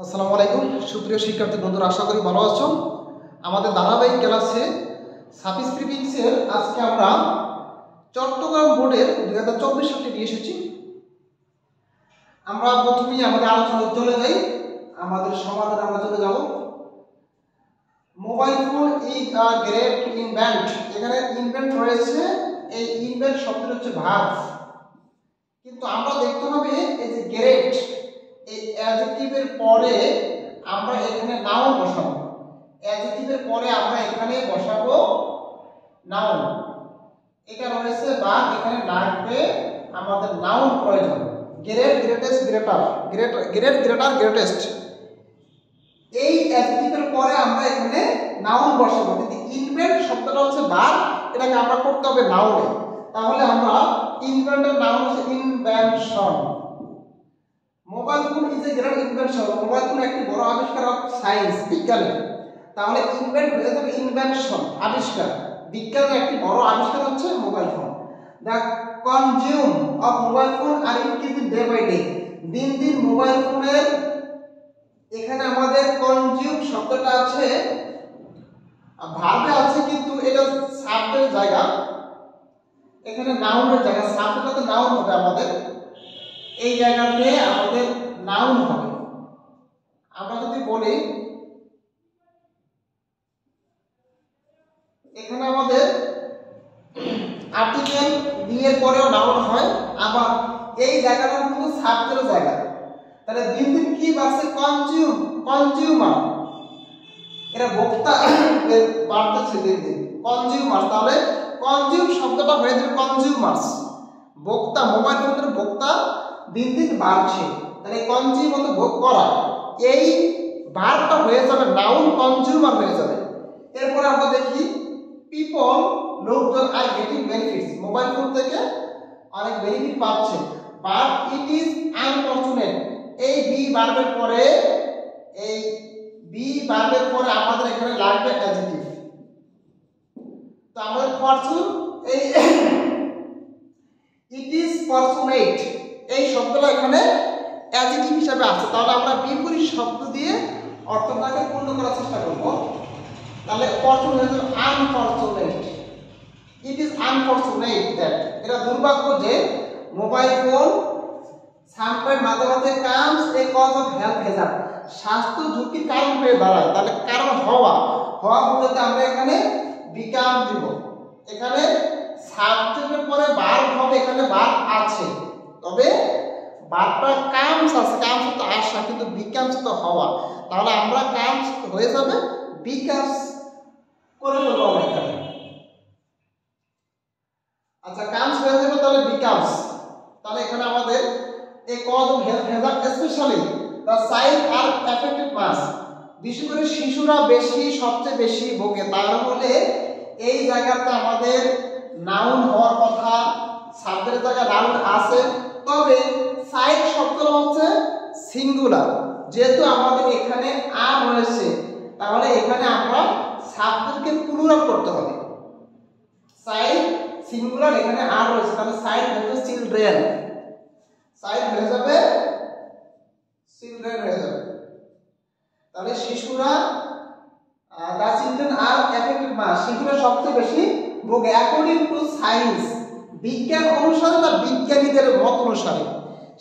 আসসালামু আলাইকুম সুপ্রিয় শিক্ষার্থী বন্ধুরা, আশা করি ভালো আছো। আমাদের ধারাবাহিক ক্লাসে সাপিস প্রিফিক্সের আজকে আমরা চট্টগ্রাম বোর্ডের 2024 সালটি নিয়ে এসেছি। আমরা প্রথমেই আমাদের আলোচনা চলে যাই, আমাদের সমাধানে আমরা চলে যাব। Mobile phone is a great invent. এখানে ইনভেন্ট রয়েছে, এই ইনভেন্ট শব্দটা হচ্ছে ভার্ব, কিন্তু আমরা দেখতে হবে এই যে গ্রেট এই অ্যাডজেক্টিভের পরে আমরা এখানে নাউন বসাবো। অ্যাডজেক্টিভের পরে আমরা এখানে বসাবো নাউন। এটা রয়েছে বা এখানে লাগবে আমাদের নাউন প্রয়োজন। Great, greatest, greater, great, greater, greatest, এই অ্যাডজেক্টিভের পরে আমরা এখানে নাউন বসাবো। কিন্তু ইনভেন্ট শব্দটা হচ্ছে ভার্ব, এটাকে আমরা করতে হবে নাউনে। তাহলে আমরা ইনভেন্টের নাউন হচ্ছে invention. Mobile phone is a great invention. Mobile phone একটি বড় আবিষ্কার অফ সায়েন্স, বিজ্ঞানের। তাহলে ইনভেন্ট হয়ে যাবে ইনভেনশন, আবিষ্কার। বিজ্ঞানের একটি বড় আবিষ্কার হচ্ছে mobile phone. The consume of mobile phone are increasing day by day. দিন দিন মোবাইল ফোনের, এখানে আমাদের কনজিউম শব্দটা আছে, ভার্বে আছে, কিন্তু এটা সাবজেক্টের জায়গা, এখানে নাউনের জায়গা। সাবজেক্টটাতে নাউন হবে আমাদের, এই জায়গাতে আমাদের নাউন হবে। আমরা যদি বলি এখানে আমাদের আর্টিকেল দিয়ে পরেও নাউন হয়, আবার এই জায়গাটা কিন্তু সাবজেক্টের জায়গা। তাহলে দিন দিন কি বাড়ছে? কনজিউম, কনজিউমার, এরা ভোক্তা বাড়তেছে দিন দিন, কনজিউমার। তাহলে কনজিউম শব্দটা হয়ে যাবে কনজিউমার্স, ভোক্তা। মোবাইল ফোনের ভোক্তা দিন দিন বাড়ছে, তাহলে কনজিউম মানে ভোগ করা, এই ভার্বটা হয়ে যাবে নাউন, কনজিউমার হয়ে যাবে। এরপরে আমরা দেখি পিপল, লোকজন are getting benefits. Mobile phone থেকে অনেক বেনিফিট পাচ্ছে, বাট ইট ইজ আনফরচুনেট। এই বি ভার্বের পরে, এই বি ভার্বের পরে আমাদের এখানে লাগবে অ্যাডজেক্টিভ। তো আমাদের ফরচুন, এই ইট ইজ ফরচুনেট, এই শব্দটা এখানে অ্যাডজেক্টিভ হিসেবে আছে। তাহলে আমরা বিপরীত শব্দ দিয়ে অর্থটাকে পূর্ণ করার চেষ্টা করব। তাহলে ফরচুনেট হলো unfortunate. It is unfortunate that, এটা দুর্ভাগ্য যে মোবাইল ফোন সামটাইম মাঝে মাঝে comes a cause of health hazard, স্বাস্থ্য ঝুঁকির কারণ হয়ে দাঁড়ায়। তাহলে কারণ হওয়া, হওয়া বলতে আমরা এখানে বিকাম দিব। এখানে সাবজেক্টের পরে ভার্ব হবে, এখানে ভার্ব আছে, তবে ভার্বটা কামস আছে, কামস তো আসা, কিন্তু বিকামস তো হওয়া। তাহলে আমরা কামস হয়ে যাবে বিকামস করে ফেলবো আমরা এখানে। আচ্ছা, কামস হয়ে যাবে তাহলে বিকামস। তাহলে এখানে আমাদের a cause of health hazard specially the child are affected most. বিশেষ করে শিশুরা বেশি, সবচেয়ে বেশি ভোগে। তাহলে এই জায়গাতে আমাদের নাউন হওয়ার কথা, সাবজেক্টের জায়গায় নাউন আছে, তবে চাইল্ড শব্দটা হচ্ছে সিঙ্গুলার। যেহেতু আমাদের এখানে আর রয়েছে, তাহলে এখানে আমরা সাবজেক্টকে প্লুরাল করতে হবে। চাইল্ড সিঙ্গুলার, এখানে আর রয়েছে, তাহলে চাইল্ড হচ্ছে চিলড্রেন, চাইল্ড হয়ে যাবে চিলড্রেন হয়ে যাবে। তাহলে শিশুরা, দ্য চিলড্রেন আর এফেক্টেড মাস, শিশুরা সবচেয়ে বেশি ভোগে অ্যাকর্ডিং টু সায়েন্স, বিজ্ঞান অনুসারে বা বিজ্ঞানীদের মত অনুসারে।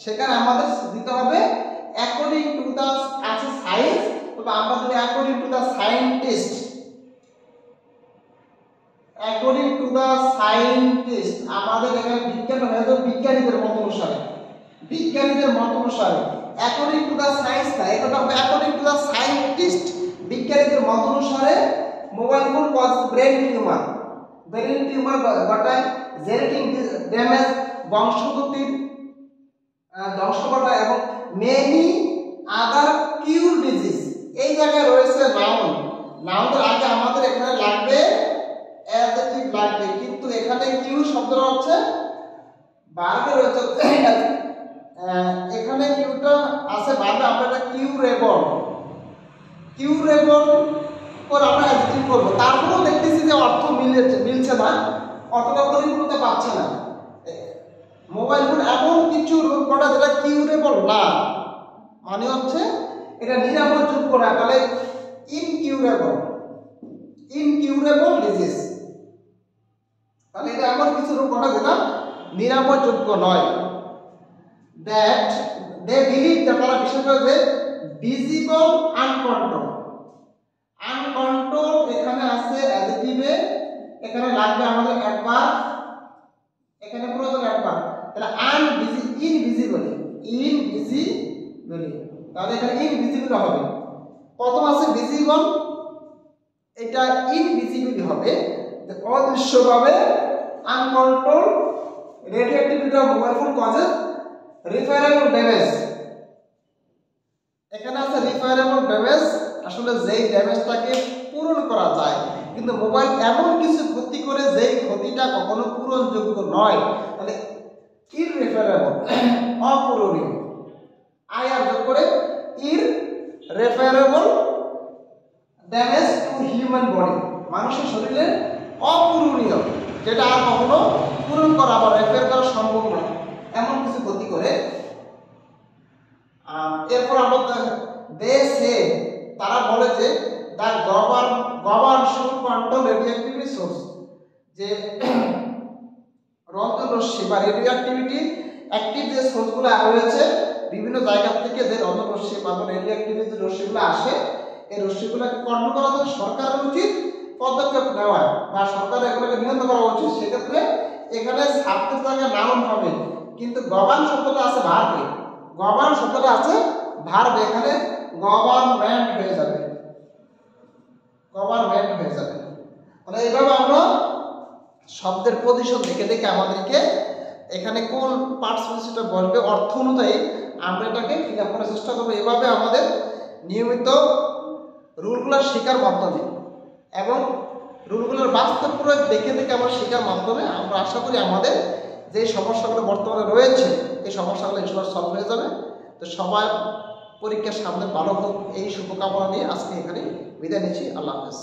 সেখানে আমাদের দিতে হবে অ্যাকর্ডিং টু দ্য, আছে সায়েন্স, তবে আমরা যদি according to the scientist, according to the scientist, আমাদের এখানে বিজ্ঞান হয়ে যাবে বিজ্ঞানীদের মত অনুসারে, বিজ্ঞানীদের মত অনুসারে। অ্যাকর্ডিং টু দ্য সায়েন্স না, এটা হবে অ্যাকর্ডিং টু দ্য সায়েন্টিস্ট, বিজ্ঞানীদের মত অনুসারে। Mobile phone cause brain tumour, brain tumour ঘটায়, জেনেটিক ড্যামেজ, বংশগতির ধ্বংস ঘটায়, এবং মেনি আদার কিউর ডিজিজ। এই জায়গায় রয়েছে নাউন, নাউনের আগে আমাদের এখানে লাগবে অ্যাডজেক্টিভ লাগবে, কিন্তু এখানে কিউ শব্দটা হচ্ছে ভার্বে রয়েছে, এখানে কিউটা আছে ভার্বে, আমরা এটা কিউরেবল, কিউরেবল করে আমরা অ্যাডজেক্টিভ করব। তারপরেও দেখতেছি যে অর্থ মিলছে না, অর্থটা পরিপূর্ণতা পাচ্ছে না। মোবাইল ফোন এমন কিছু রূপ করা যেটা কিউরেবল না, মানে হচ্ছে এটা নিরাময়যোগ্য না, তাহলে ইনকিউরেবল ডিজিজ। তাহলে এটা এমন কিছু রোগ ঘটে যেটা নিরাময়যোগ্য নয়। দ্যাট দে বিলিভ, তারা বিশ্বাস করে যে ভিজিবল আনকন্ট্রোল এখানে আছে অ্যাডজেক্টিভে, এখানে লাগবে আমাদের অ্যাডভার্ব, এখানে প্রয়োজন অ্যাডভার্ব। তাহলে ইনভিজিবলি, তাহলে এখানে ইনভিজিবল হবে। প্রথম আছে ভিজিবল, এটা ইনভিজিবল হবে, অদৃশ্যভাবে। Uncontrol radioactivity of mobile phone causes repairable damage, এখানে আছে রিপায়ারেবল ড্যামেজ, আসলে যেই ড্যামেজটাকে পূরণ করা যায়, কিন্তু মোবাইল এমন কিছু ক্ষতি করে যেই ক্ষতিটা কখনো পূরণযোগ্য নয়, তাহলে ইররিপায়ারেবল, অপূরণীয়। আর যোগ করে ইররিপায়ারেবল ড্যামেজ টু হিউম্যান বডি, মানুষের শরীরে অপূরণীয়, যেটা আর কখনো পূরণ করা বা রিপেয়ার করা সম্ভব নয়, এমন কিছু ক্ষতি করে। এরপর আমরা দেশে তারা বলে যে the govern should control radioactive source, যে রঞ্জন রশ্মি বা রেডিওঅ্যাক্টিভিটি অ্যাক্টিভ যে সোর্সগুলো রয়েছে বিভিন্ন জায়গা থেকে, যে রঞ্জন রশ্মি বা রেডিওঅ্যাক্টিভিটি যে রশ্মিগুলো আসে, এই রশ্মিগুলোকে কন্ট্রোল করার জন্য সরকারের উচিত পদক্ষেপ নেওয়া বা সরকারের এগুলোকে নিয়ন্ত্রণ করা উচিত। সেক্ষেত্রে এখানে সাবজেক্ট জায়গায় নাউন হবে, কিন্তু গভর্ন শব্দটা আছে ভার্বে, এখানে গভর্নমেন্ট হয়ে যাবে। তাহলে এইভাবে আমরা শব্দের পজিশন দেখে আমাদেরকে এখানে কোন পার্টসটা বসবে অর্থ অনুযায়ী আমরা এটাকে ফিল আপ করার চেষ্টা করবো। এভাবে আমাদের নিয়মিত রুলগুলো শেখার মাধ্যমে এবং রুলগুলোর বাস্তব প্রয়োগ দেখে আমরা শেখার মাধ্যমে আমরা আশা করি আমাদের যে সমস্যাগুলো বর্তমানে রয়েছে এই সমস্যাগুলো ইনশাআল্লাহ সলভ হয়ে যাবে। তো সবাই পরীক্ষার সামনে ভালো হোক এই শুভকামনা নিয়ে আজকে এখানে বিদায় নিচ্ছি। আল্লাহ হাফেজ।